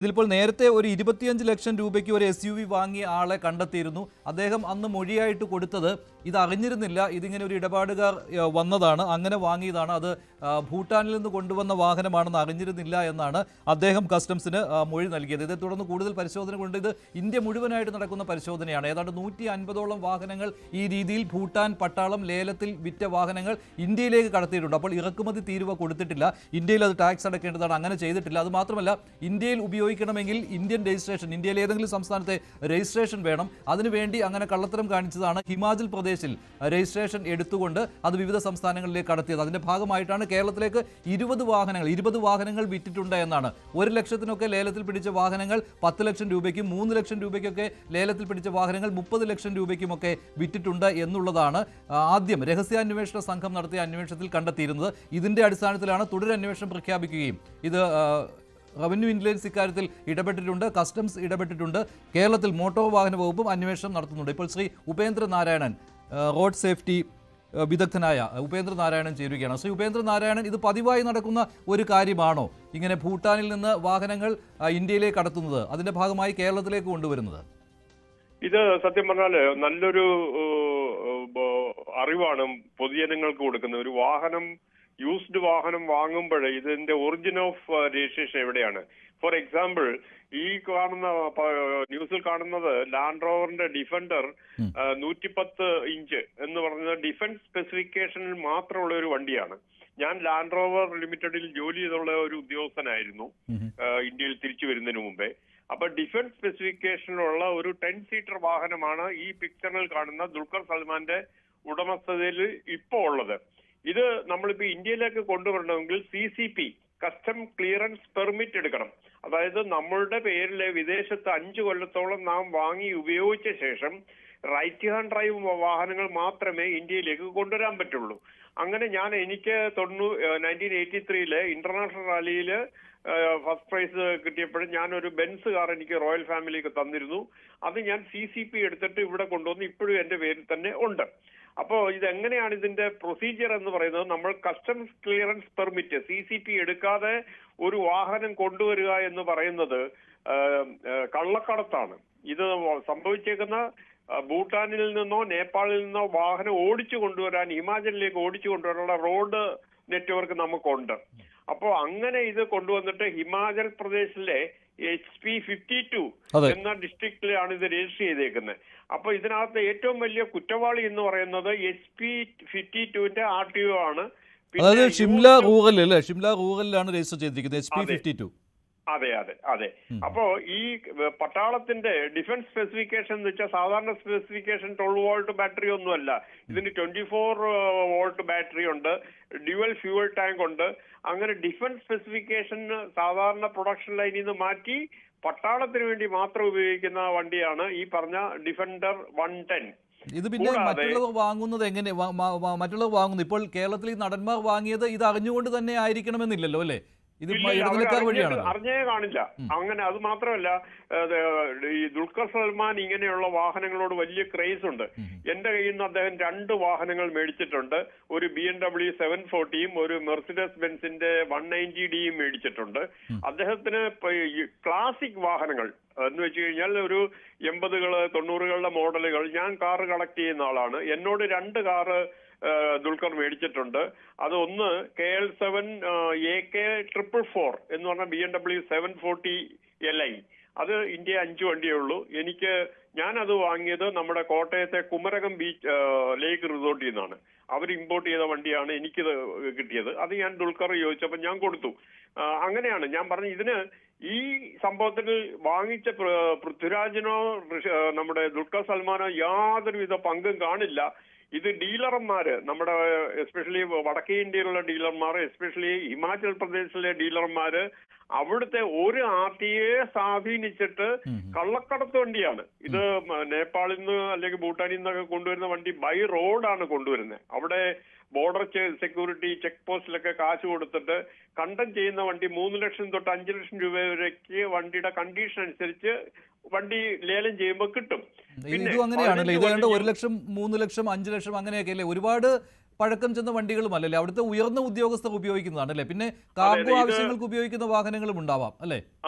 ഇതിലിപ്പോൾ നേരത്തെ ഒരു 25 ലക്ഷം രൂപയ്ക്ക് ഒരു SUV വാങ്ങിയ ആളെ കണ്ടെത്തിയിരുന്നു. അദ്ദേഹം അന്ന് മൊഴിയായിട്ട് കൊടുത്തത് ഇത് അറിഞ്ഞിരുന്നില്ല, ഇതിങ്ങനെ ഒരു ഇടപാടുകാർ വന്നതാണ്, അങ്ങനെ വാങ്ങിയതാണ്, അത് ഭൂട്ടാനിൽ നിന്ന് കൊണ്ടുവന്ന വാഹനമാണെന്ന് അറിഞ്ഞിരുന്നില്ല എന്നാണ് അദ്ദേഹം കസ്റ്റംസിന് മൊഴി നൽകിയത്. ഇതേ തുടർന്ന് കൂടുതൽ പരിശോധന കൊണ്ട് ഇത് ഇന്ത്യ മുഴുവനായിട്ട് നടക്കുന്ന പരിശോധനയാണ്. ഏതാണ്ട് 150ഓളം വാഹനങ്ങൾ ഈ രീതിയിൽ ഭൂട്ടാൻ പട്ടാളം ലേലത്തിൽ വിറ്റ വാഹനങ്ങൾ ഇന്ത്യയിലേക്ക് കടത്തിയിട്ടുണ്ട്. അപ്പോൾ ഇറക്കുമതി തീരുവ കൊടുത്തിട്ടില്ല, ഇന്ത്യയിൽ അത് ടാക്സ് അടക്കേണ്ടതാണ്, അങ്ങനെ ചെയ്തിട്ടില്ല. അത് മാത്രമല്ല, ഇന്ത്യയിൽ ഉപയോഗിക്കണമെങ്കിൽ ഇന്ത്യൻ രജിസ്ട്രേഷൻ, ഇന്ത്യയിലെ ഏതെങ്കിലും സംസ്ഥാനത്തെ രജിസ്ട്രേഷൻ വേണം. അതിനുവേണ്ടി അങ്ങനെ കള്ളത്തരം കാണിച്ചതാണ് ഹിമാചൽ പ്രദേശിൽ രജിസ്ട്രേഷൻ എടുത്തുകൊണ്ട് അത് വിവിധ സംസ്ഥാനങ്ങളിലേക്ക് കടത്തിയത്. അതിന്റെ ഭാഗമായിട്ടാണ് കേരളത്തിലേക്ക് 20 വാഹനങ്ങൾ വിറ്റിട്ടുണ്ട് എന്നാണ്. 1 ലക്ഷത്തിനൊക്കെ ലേലത്തിൽ പിടിച്ച വാഹനങ്ങൾ 10 ലക്ഷം രൂപയ്ക്കും 3 ലക്ഷം രൂപയ്ക്കൊക്കെ ലേലത്തിൽ പിടിച്ച വാഹനങ്ങൾ 30 ലക്ഷം രൂപയ്ക്കുമൊക്കെ വിറ്റിട്ടുണ്ട് എന്നുള്ളതാണ് ആദ്യം രഹസ്യാന്വേഷണ സംഘം നടത്തിയ അന്വേഷണത്തിൽ കണ്ടെത്തിയിരുന്നത്. ഇതിന്റെ അടിസ്ഥാനത്തിലാണ് തുടരന്വേഷണം പ്രഖ്യാപിക്കുകയും ഇത് റവന്യൂ ഇന്റലിജൻസ് ഇക്കാര്യത്തിൽ ഇടപെട്ടിട്ടുണ്ട്, കസ്റ്റംസ് ഇടപെട്ടിട്ടുണ്ട്, കേരളത്തിൽ മോട്ടോർ വാഹന വകുപ്പും അന്വേഷണം നടത്തുന്നുണ്ട്. ഇപ്പോൾ ശ്രീ ഉപേന്ദ്ര നാരായണൻ, റോഡ് സേഫ്റ്റി വിദഗ്ധനായ ഉപേന്ദ്ര നാരായണൻ ചേരുകയാണ്. ശ്രീ ഉപേന്ദ്ര നാരായണൻ, ഇത് പതിവായി നടക്കുന്ന ഒരു കാര്യമാണോ ഇങ്ങനെ ഭൂട്ടാനിൽ നിന്ന് വാഹനങ്ങൾ ഇന്ത്യയിലേക്ക് കടത്തുന്നത്, അതിന്റെ ഭാഗമായി കേരളത്തിലേക്ക് കൊണ്ടുവരുന്നത്? ഇത് സത്യം പറഞ്ഞാല് നല്ലൊരു അറിവാണ് പൊതുജനങ്ങൾക്ക് കൊടുക്കുന്നത്. ഒരു വാഹനം, യൂസ്ഡ് വാഹനം വാങ്ങുമ്പോൾ ഇതിന്റെ ഒറിജിൻ ഓഫ് രജിസ്ട്രേഷൻ എവിടെയാണ്? ഫോർ എക്സാമ്പിൾ, ഈ കാണുന്ന ന്യൂസിൽ കാണുന്നത് ലാൻഡ് റോവറിന്റെ ഡിഫൻഡർ 110 ഇഞ്ച് എന്ന് പറയുന്നത് ഡിഫൻസ് സ്പെസിഫിക്കേഷനിൽ മാത്രമുള്ള ഒരു വണ്ടിയാണ്. ഞാൻ ലാൻഡ് റോവർ ലിമിറ്റഡിൽ ജോലി ചെയ്തുള്ള ഒരു ഉദ്യോഗസ്ഥനായിരുന്നു ഇന്ത്യയിൽ തിരിച്ചു വരുന്നതിന് മുമ്പേ. അപ്പൊ ഡിഫൻസ് സ്പെസിഫിക്കേഷനിലുള്ള ഒരു 10 സീറ്റർ വാഹനമാണ് ഈ പിക്ചറിൽ കാണുന്ന ദുൽഖർ സൽമാന്റെ ഉടമസ്ഥതയിൽ ഇപ്പോ ഉള്ളത്. ഇത് നമ്മളിപ്പോ ഇന്ത്യയിലേക്ക് കൊണ്ടുവരണമെങ്കിൽ CCP, കസ്റ്റം ക്ലിയറൻസ് പെർമിറ്റ് എടുക്കണം. അതായത് നമ്മളുടെ പേരിലെ വിദേശത്ത് 5 കൊല്ലത്തോളം നാം വാങ്ങി ഉപയോഗിച്ച ശേഷം റൈറ്റ് ഹാൻഡ് ഡ്രൈവ് വാഹനങ്ങൾ മാത്രമേ ഇന്ത്യയിലേക്ക് കൊണ്ടുവരാൻ പറ്റുള്ളൂ. അങ്ങനെ എനിക്ക് 1983 ഇന്റർനാഷണൽ റാലിയിൽ ഫസ്റ്റ് പ്രൈസ് കിട്ടിയപ്പോഴും ഞാനൊരു ബെൻസ് കാർ എനിക്ക് റോയൽ ഫാമിലിക്ക് തന്നിരുന്നു. അത് ഞാൻ CCP എടുത്തിട്ട് ഇവിടെ കൊണ്ടുവന്ന് ഇപ്പോഴും എന്റെ പേരിൽ തന്നെ ഉണ്ട്. അപ്പോ ഇതെങ്ങനെയാണ് ഇതിന്റെ പ്രൊസീജിയർ എന്ന് പറയുന്നത്? നമ്മൾ കസ്റ്റംസ് ക്ലിയറൻസ് പെർമിറ്റ് CCP എടുക്കാതെ ഒരു വാഹനം കൊണ്ടുവരിക എന്ന് പറയുന്നത് കള്ളക്കടത്താണ്. ഇത് സംഭവിച്ചേക്കുന്ന ഭൂട്ടാനിൽ നിന്നോ നേപ്പാളിൽ നിന്നോ വാഹനം ഓടിച്ചു കൊണ്ടുവരാൻ, ഹിമാചലിലേക്ക് ഓടിച്ചു കൊണ്ടുവരാനുള്ള റോഡ് നെറ്റ്വർക്ക് നമുക്കുണ്ട്. അപ്പോ അങ്ങനെ ഇത് കൊണ്ടുവന്നിട്ട് ഹിമാചൽ പ്രദേശിലെ HP 52 എന്ന ഡിസ്ട്രിക്റ്റിലാണ് ഇത് രജിസ്റ്റർ ചെയ്തേക്കുന്നത്. അപ്പൊ ഇതിനകത്ത് ഏറ്റവും വലിയ കുറ്റവാളി എന്ന് പറയുന്നത് HP 52ന്റെ RTO ആണ്. അതായത് ഷിംല റൂറൽ അല്ലേ? ഷിംല റൂറലിലാണ് രജിസ്റ്റർ ചെയ്തിരിക്കുന്നത് HP 52. അതെ അതെ അതെ. അപ്പോ ഈ പട്ടാളത്തിന്റെ ഡിഫൻസ് സ്പെസിഫിക്കേഷൻ എന്ന് വെച്ചാൽ സാധാരണ സ്പെസിഫിക്കേഷൻ 12 വോൾട്ട് ബാറ്ററി ഒന്നുമല്ല. ഇതിന് 24 വോൾട്ട് ബാറ്ററി ഉണ്ട്, ഡ്യുവൽ ഫ്യൂവൽ ടാങ്ക് ഉണ്ട്. അങ്ങനെ ഡിഫൻസ് സ്പെസിഫിക്കേഷൻ സാധാരണ പ്രൊഡക്ഷൻ ലൈനിൽ നിന്ന് മാറ്റി പട്ടാളത്തിന് വേണ്ടി മാത്രം ഉപയോഗിക്കുന്ന വണ്ടിയാണ് ഈ പറഞ്ഞ ഡിഫൻഡർ 110. ഇത് പിന്നെ മറ്റുള്ളവർ വാങ്ങുന്നത് എങ്ങനെ? മറ്റുള്ളവർ വാങ്ങുന്നു ഇപ്പോൾ കേരളത്തിൽ ഈ നടന്മാർ വാങ്ങിയത് ഇത് അറിഞ്ഞുകൊണ്ട് തന്നെ ആയിരിക്കണമെന്നില്ലല്ലോ അല്ലേ? ഇത് അറിഞ്ഞേ കാണില്ല. അങ്ങനെ അത് മാത്രമല്ല, ഈ ദുൽഖർ സൽമാൻ ഇങ്ങനെയുള്ള വാഹനങ്ങളോട് വലിയ ക്രേസ് ഉണ്ട്. എന്റെ കയ്യിൽ നിന്ന് അദ്ദേഹം 2 വാഹനങ്ങൾ മേടിച്ചിട്ടുണ്ട്. ഒരു BMW 740യും ഒരു മെർസിഡസ് ബെൻസിന്റെ 190Dയും മേടിച്ചിട്ടുണ്ട്. അദ്ദേഹത്തിന് ക്ലാസിക് വാഹനങ്ങൾ എന്ന് വെച്ച് കഴിഞ്ഞാൽ ഒരു 80കൾ 90കളുടെ മോഡലുകൾ, ഞാൻ കാറ് കളക്ട് ചെയ്യുന്ന ആളാണ്. എന്നോട് 2 കാറ് ദുൽഖർ മേടിച്ചിട്ടുണ്ട്. അത് ഒന്ന് KL7 AK 444 എന്ന് പറഞ്ഞ BMW 740 Li. അത് ഇന്ത്യ 5 വണ്ടിയേ ഉള്ളൂ. ഞാനത് വാങ്ങിയത് നമ്മുടെ കോട്ടയത്തെ കുമരകം ബീച്ച് ലേക്ക് റിസോർട്ടിൽ നിന്നാണ്. അവർ ഇമ്പോർട്ട് ചെയ്ത വണ്ടിയാണ് എനിക്കിത് കിട്ടിയത്. അത് ഞാൻ ദുൽഖർ ചോദിച്ചപ്പോൾ ഞാൻ കൊടുത്തു. അങ്ങനെയാണ് ഞാൻ പറഞ്ഞത്. ഇതിന് ഈ സംഭവത്തിൽ വാങ്ങിച്ച പൃഥ്വിരാജിനോ നമ്മുടെ ദുൽഖർ സൽമാനോ യാതൊരുവിധ പങ്കും കാണില്ല. ഇത് ഡീലർമാര്, നമ്മുടെ എസ്പെഷ്യലി വടക്കേ ഇന്ത്യയിലുള്ള ഡീലർമാർ, എസ്പെഷ്യലി ഹിമാചൽ പ്രദേശിലെ ഡീലർമാര് അവിടുത്തെ ഒരു RTA സ്വാധീനിച്ചിട്ട് കള്ളക്കടത്ത് വണ്ടിയാണ് ഇത്. നേപ്പാളിൽ നിന്ന് അല്ലെങ്കിൽ ഭൂട്ടാനിൽ നിന്നൊക്കെ കൊണ്ടുവരുന്ന വണ്ടി ബൈ റോഡാണ് കൊണ്ടുവരുന്നത്. അവിടെ ബോർഡർ സെക്യൂരിറ്റി ചെക്ക് പോസ്റ്റിലൊക്കെ കാശ് കൊടുത്തിട്ട് കണ്ടം ചെയ്യുന്ന വണ്ടി 3 ലക്ഷം തൊട്ട് 5 ലക്ഷം രൂപ വരേക്ക് വണ്ടിയുടെ കണ്ടീഷൻ അനുസരിച്ച് വണ്ടി ലേലം ചെയ്യുമ്പോൾ കിട്ടും. ഇതും അങ്ങനെയാണല്ലേ? ഇത് 1 ലക്ഷം 3 ലക്ഷം 5 ലക്ഷം അങ്ങനെയൊക്കെ അല്ലേ? ഒരുപാട് പഴക്കം ചെന്ന വണ്ടികളും അല്ലല്ലേ, അവിടുത്തെ ഉയർന്ന ഉദ്യോഗസ്ഥർ ഉപയോഗിക്കുന്നതാണ് അല്ലേ, പിന്നെ കാർഗോ ആവശ്യങ്ങൾക്ക് ഉപയോഗിക്കുന്ന വാഹനങ്ങളും ഉണ്ടാവാം അല്ലേ?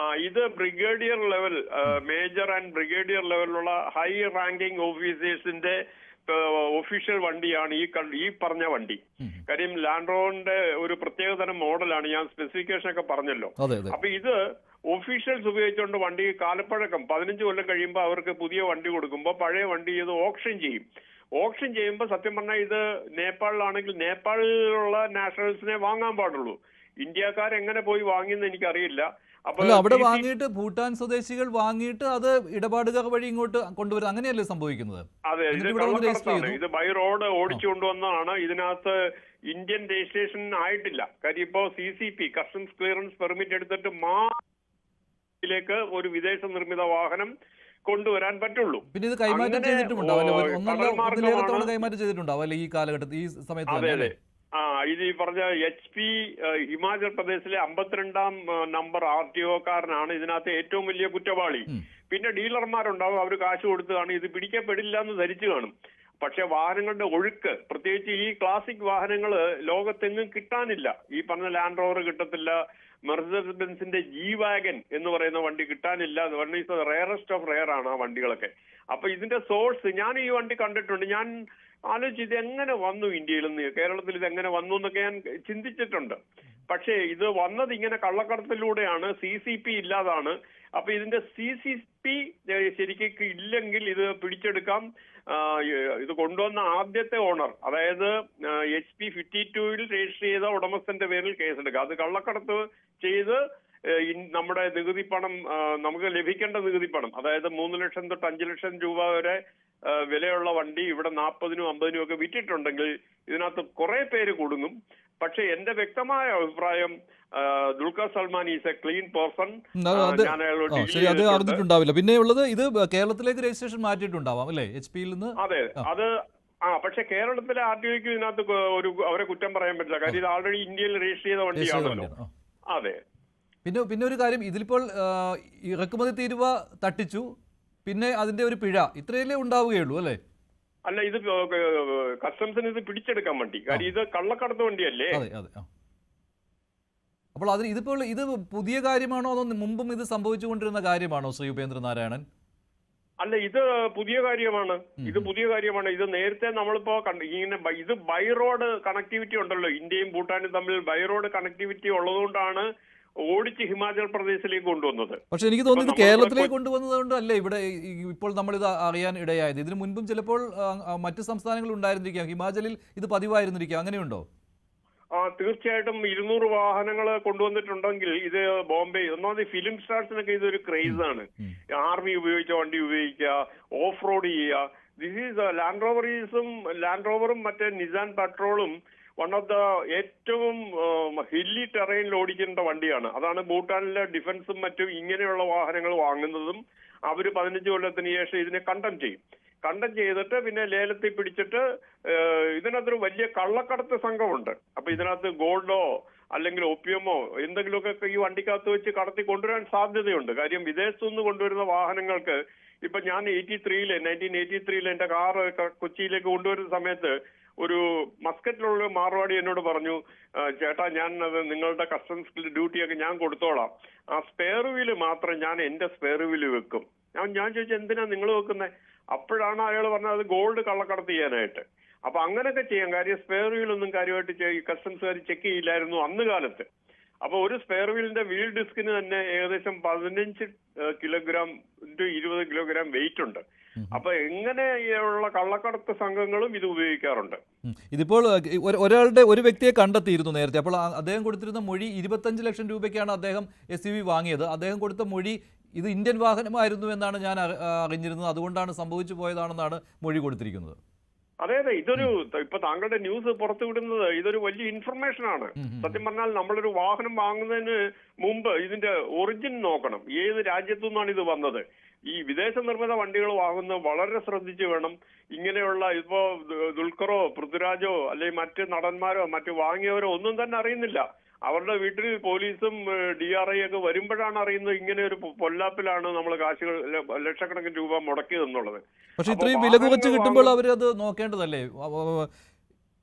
ഇത് brigadier level, major and brigadier ലെവലിലുള്ള ഹൈ റാങ്കിങ് ഓഫീസേഴ്സിന്റെ ഒഫീഷ്യൽ വണ്ടിയാണ് ഈ പറഞ്ഞ വണ്ടി. കാര്യം ലാൻഡ് റോവറിന്റെ ഒരു പ്രത്യേകതരം മോഡലാണ്, ഞാൻ സ്പെസിഫിക്കേഷൻ ഒക്കെ പറഞ്ഞല്ലോ. അപ്പൊ ഇത് ഒഫീഷ്യൽസ് ഉപയോഗിച്ചുകൊണ്ട് വണ്ടി കാലപ്പഴക്കം 15 കൊല്ലം കഴിയുമ്പോൾ അവർക്ക് പുതിയ വണ്ടി കൊടുക്കുമ്പോൾ പഴയ വണ്ടി ഇത് ഓപ്ഷൻ ചെയ്യും. ഓപ്ഷൻ ചെയ്യുമ്പോൾ സത്യം പറഞ്ഞാൽ ഇത് നേപ്പാളിലാണെങ്കിൽ നേപ്പാളിലുള്ള നാഷണൽസിനെ വാങ്ങാൻ പാടുള്ളൂ. ഇന്ത്യക്കാരെങ്ങനെ പോയി വാങ്ങിയെന്ന് എനിക്കറിയില്ല. അല്ല, അവിടെ വാങ്ങിയിട്ട് ഭൂട്ടാൻ സ്വദേശികൾ വാങ്ങിയിട്ട് അത് ഇടപാടുകാർ വഴി ഇങ്ങോട്ട് കൊണ്ടുവരും, അങ്ങനെയല്ലേ സംഭവിക്കുന്നത്? അതെ, ഇത് ബൈ റോഡ് ഓടിച്ചു കൊണ്ടുവന്നതാണ്. ഇതിനകത്ത് ഇന്ത്യൻ രജിസ്ട്രേഷൻ ആയിട്ടില്ല. കാര്യം ഇപ്പോ CCP കസ്റ്റംസ് ക്ലിയറൻസ് പെർമിറ്റ് എടുത്തിട്ട് ലേക്ക് ഒരു വിദേശ നിർമ്മിത വാഹനം കൊണ്ടുവരാൻ പറ്റുള്ളൂ. പിന്നെ ഇത് കൈമാറ്റം ചെയ്തിട്ടുണ്ടാവും, കൈമാറ്റം ചെയ്തിട്ടുണ്ടാവും അല്ലെ ഈ കാലഘട്ടത്തിൽ, ഈ സമയത്ത്? അതെ. ഇത് ഈ പറഞ്ഞ HP ഹിമാചൽ പ്രദേശിലെ 52ാം നമ്പർ RTO-കാരനാണ് ഇതിനകത്ത് ഏറ്റവും വലിയ കുറ്റവാളി. പിന്നെ ഡീലർമാരുണ്ടാവും, അവർ കാശ് കൊടുത്തതാണ്, ഇത് പിടിക്കപ്പെടില്ല എന്ന് ധരിച്ചു കാണും. പക്ഷെ വാഹനങ്ങളുടെ ഒഴുക്ക്, പ്രത്യേകിച്ച് ഈ ക്ലാസിക് വാഹനങ്ങൾ ലോകത്തെങ്ങും കിട്ടാനില്ല. ഈ പറഞ്ഞ ലാൻഡ് റോവർ കിട്ടത്തില്ല, മെർസിഡസ് ബെൻസിന്റെ G-വാഗൻ എന്ന് പറയുന്ന വണ്ടി കിട്ടാനില്ല. One is rarest of rare ആണ് ആ വണ്ടികളൊക്കെ. അപ്പൊ ഇതിന്റെ സോഴ്സ്, ഞാൻ ഈ വണ്ടി കണ്ടിട്ടുണ്ട്, ഞാൻ ആലോചിച്ച് ഇത് എങ്ങനെ വന്നു ഇന്ത്യയിൽ നിന്ന്, കേരളത്തിൽ ഇത് എങ്ങനെ വന്നു എന്നൊക്കെ ഞാൻ ചിന്തിച്ചിട്ടുണ്ട്. പക്ഷേ ഇത് വന്നത് ഇങ്ങനെ കള്ളക്കടത്തിലൂടെയാണ്, CCP ഇല്ലാതാണ്. അപ്പൊ ഇതിന്റെ CCP ശരിക്കും ഇല്ലെങ്കിൽ ഇത് പിടിച്ചെടുക്കാം. ഇത് കൊണ്ടുവന്ന ആദ്യത്തെ ഓണർ, അതായത് HP 52-ൽ രജിസ്റ്റർ ചെയ്ത ഉടമസ്ഥന്റെ പേരിൽ കേസെടുക്കാം. അത് കള്ളക്കടത്ത് ചെയ്ത് നമ്മുടെ നികുതി പണം, നമുക്ക് ലഭിക്കേണ്ട നികുതി പണം, അതായത് 3 ലക്ഷം തൊട്ട് 5 ലക്ഷം രൂപ വരെ വിലയുള്ള വണ്ടി ഇവിടെ 40-നും 50-നും ഒക്കെ വിറ്റിട്ടുണ്ടെങ്കിൽ ഇതിനകത്ത് കുറെ പേര് കുടുങ്ങും. പക്ഷെ എന്റെ വ്യക്തമായ അഭിപ്രായം, Dulquer Salman is A clean person. അത് അറിഞ്ഞിട്ടുണ്ടാവില്ല. പിന്നെ ഉള്ളത് ഇത് കേരളത്തിലേക്ക് രജിസ്ട്രേഷൻ മാറ്റിയിട്ടുണ്ടാവാം അല്ലേ, HP-യിൽ നിന്ന്? അതെ, അത് പക്ഷെ കേരളത്തിലെ RTOയ്ക്ക് ഇതിനകത്ത് അവരെ കുറ്റം പറയാൻ പറ്റില്ല. കാര്യം ഇത് ആൾറെഡി ഇന്ത്യയിൽ രജിസ്റ്റർ ചെയ്ത വണ്ടിയാണല്ലോ. അതെ. പിന്നെ ഒരു കാര്യം, ഇതിലിപ്പോൾ ഇറക്കുമതി തീരുവ തട്ടിച്ചു, പിന്നെ അതിന്റെ ഒരു പിഴ, ഇത്രയല്ലേ ഉണ്ടാവുകയുള്ളൂ അല്ലേ? അല്ല, ഇത് കസ്റ്റംസിന് ഇത് പിടിച്ചെടുക്കാൻ വണ്ടി. കാര്യം ഇത് കള്ളക്കടത്ത് വണ്ടിയല്ലേ. അപ്പോൾ ഇത് പുതിയ കാര്യമാണോ അതോ മുമ്പും ഇത് സംഭവിച്ചുകൊണ്ടിരുന്ന കാര്യമാണോ ശ്രീ ഉപേന്ദ്രനാരായണൻ? അല്ല, ഇത് പുതിയ കാര്യമാണ്. ഇത് നേരത്തെ നമ്മളിപ്പോ ഇങ്ങനെ ഇത് ബൈ റോഡ് കണക്ടിവിറ്റി ഉണ്ടല്ലോ, ഇന്ത്യയും ഭൂട്ടാനും തമ്മിൽ ബൈ റോഡ് കണക്ടിവിറ്റി ഉള്ളതുകൊണ്ടാണ് ഓടിച്ച് ഹിമാചൽ പ്രദേശിലേക്ക് കൊണ്ടുവന്നത്. പക്ഷെ എനിക്ക് തോന്നുന്നത് കേരളത്തിലേക്ക് കൊണ്ടുവന്നത് കൊണ്ടല്ലേ ഇവിടെ ഇപ്പോൾ നമ്മളിത് അറിയാൻ ഇടയായത്. ഇതിനു മുൻപും ചിലപ്പോൾ മറ്റ് സംസ്ഥാനങ്ങളിൽ ഉണ്ടായിരുന്നിരിക്കാം, ഹിമാചലിൽ ഇത് പതിവായിരുന്നിരിക്കാം, അങ്ങനെയുണ്ടോ? തീർച്ചയായിട്ടും 200 വാഹനങ്ങൾ കൊണ്ടുവന്നിട്ടുണ്ടെങ്കിൽ ഇത് ബോംബെ, ഒന്നാമത് ഫിലിം സ്റ്റാർസിനൊക്കെ ഇതൊരു ക്രേസ് ആണ്. ആർമി ഉപയോഗിച്ച വണ്ടി ഉപയോഗിക്കുക, ഓഫ് റോഡ് ചെയ്യുക. ദിസ് ഈസ് ലാൻഡ് റോവറും മറ്റേ നിസാൻ പെട്രോളും വൺ ഓഫ് ദ ഏറ്റവും ഹില്ലി ടെറൈനിൽ ഓടിക്കേണ്ട വണ്ടിയാണ്. അതാണ് ഭൂട്ടാനിലെ ഡിഫൻസും മറ്റും ഇങ്ങനെയുള്ള വാഹനങ്ങൾ വാങ്ങുന്നതും. അവർ 15 കൊല്ലത്തിന് ശേഷം ഇതിനെ കണ്ടം ചെയ്തിട്ട് പിന്നെ ലേലത്തിൽ പിടിച്ചിട്ട് ഇതിനകത്തൊരു വലിയ കള്ളക്കടത്ത് സംഘമുണ്ട്. അപ്പൊ ഇതിനകത്ത് ഗോൾഡോ അല്ലെങ്കിൽ ഒപ്പിയമോ എന്തെങ്കിലുമൊക്കെ ഈ വണ്ടിക്കകത്ത് വെച്ച് കടത്തി കൊണ്ടുവരാൻ സാധ്യതയുണ്ട്. കാര്യം വിദേശത്തു നിന്ന് കൊണ്ടുവരുന്ന വാഹനങ്ങൾക്ക് ഇപ്പൊ ഞാൻ 1983 എന്റെ കാർ കൊച്ചിയിലേക്ക് കൊണ്ടുവരുന്ന സമയത്ത് ഒരു മസ്കറ്റിലുള്ള മാർവാടി എന്നോട് പറഞ്ഞു, ചേട്ടാ ഞാൻ അത് നിങ്ങളുടെ കസ്റ്റംസ് ഡ്യൂട്ടിയൊക്കെ ഞാൻ കൊടുത്തോളാം, ആ സ്പെയർ വീല് മാത്രം ഞാൻ എന്റെ സ്പെയർ വീല് വെക്കും. ഞാൻ ചോദിച്ചു എന്തിനാ നിങ്ങൾ വെക്കുന്നത്? അപ്പോഴാണ് അയാൾ പറഞ്ഞത് അത് ഗോൾഡ് കള്ളക്കടത്ത് ചെയ്യാനായിട്ട്. അപ്പൊ അങ്ങനെയൊക്കെ ചെയ്യാം. കാര്യം സ്പെയർ വീലൊന്നും കാര്യമായിട്ട് കസ്റ്റംസുകാർ ചെക്ക് ചെയ്യില്ലായിരുന്നു അന്ന് കാലത്ത്. അപ്പൊ ഒരു സ്പെയർ വീലിന്റെ വീൽ ഡിസ്കിന് തന്നെ ഏകദേശം 15 കിലോഗ്രാം ടു 20 കിലോഗ്രാം വെയിറ്റ് ഉണ്ട്. അപ്പൊ എങ്ങനെയുള്ള കള്ളക്കടത്ത് സംഘങ്ങളും ഇത് ഉപയോഗിക്കാറുണ്ട്. ഇതിപ്പോൾ ഒരു വ്യക്തിയെ കണ്ടെത്തിയിരുന്നു നേരത്തെ. അപ്പോൾ അദ്ദേഹം കൊടുത്തിരുന്ന മൊഴി 25 ലക്ഷം രൂപയ്ക്കാണ് അദ്ദേഹം SUV വാങ്ങിയത്. അദ്ദേഹം കൊടുത്ത മൊഴി ഇത് ഇന്ത്യൻ വാഹനമായിരുന്നു എന്നാണ് ഞാൻ അറിഞ്ഞിരുന്നത്, അതുകൊണ്ടാണ് സംഭവിച്ചു പോയതാണെന്നാണ് മൊഴി കൊടുത്തിരിക്കുന്നത്. അതെ, ഇതൊരു ഇപ്പൊ താങ്കളുടെ ന്യൂസ് പുറത്തു വിടുന്നത് ഇതൊരു വലിയ ഇൻഫർമേഷൻ ആണ്. സത്യം പറഞ്ഞാൽ നമ്മളൊരു വാഹനം വാങ്ങുന്നതിന് മുമ്പ് ഇതിന്റെ ഒറിജിൻ നോക്കണം, ഏത് രാജ്യത്തു നിന്നാണ് ഇത് വന്നത്. ഈ വിദേശ നിർമ്മിത വണ്ടികൾ വാങ്ങുന്നത് വളരെ ശ്രദ്ധിച്ചു വേണം. ഇങ്ങനെയുള്ള ഇപ്പോ ദുൽഖറോ പൃഥ്വിരാജോ അല്ലെങ്കിൽ മറ്റ് നടന്മാരോ മറ്റു വാങ്ങിയവരോ ഒന്നും തന്നെ അറിയുന്നില്ല. അവരുടെ വീട്ടിൽ പോലീസും DRI ഒക്കെ വരുമ്പോഴാണ് അറിയുന്നത് ഇങ്ങനെ ഒരു പൊല്ലാപ്പിലാണ് നമ്മൾ കാശുകൾ ലക്ഷക്കണക്കിന് രൂപ മുടക്കിയതെന്നുള്ളത്. പക്ഷെ ഇത്രയും വില കുറച്ച് കിട്ടുമ്പോൾ അവരത് നോക്കേണ്ടതല്ലേ?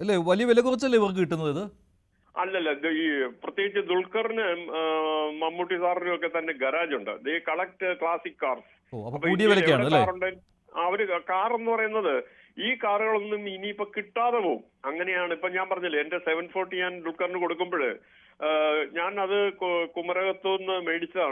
അല്ലേ? വലിയ വില കുറച്ചല്ലേ ഇവർക്ക് കിട്ടുന്നത് ഇത്? അല്ലല്ല, ഇത് ഈ പ്രത്യേകിച്ച് ദുൽഖറിന് മമ്മൂട്ടി സാറിനും ഒക്കെ തന്നെ ഗരാജ് ഉണ്ട്. ദേ കളക്ട് ക്ലാസിക് കാർസ്. ഓ, അപ്പൊ കൂടിയ വിലക്കാണ് അല്ലേ? അവര് കാർ എന്ന് പറയുന്നത് ഈ കാറുകളൊന്നും ഇനിയിപ്പോ കിട്ടാതെ പോകും. അങ്ങനെയാണ്. ഇപ്പൊ ഞാൻ പറഞ്ഞില്ലേ, എന്റെ 740 ഞാൻ ദുൽഖറിന് കൊടുക്കുമ്പോൾ ഞാൻ അത് കുമരകത്തുനിന്ന് മേടിച്ചതാണ്.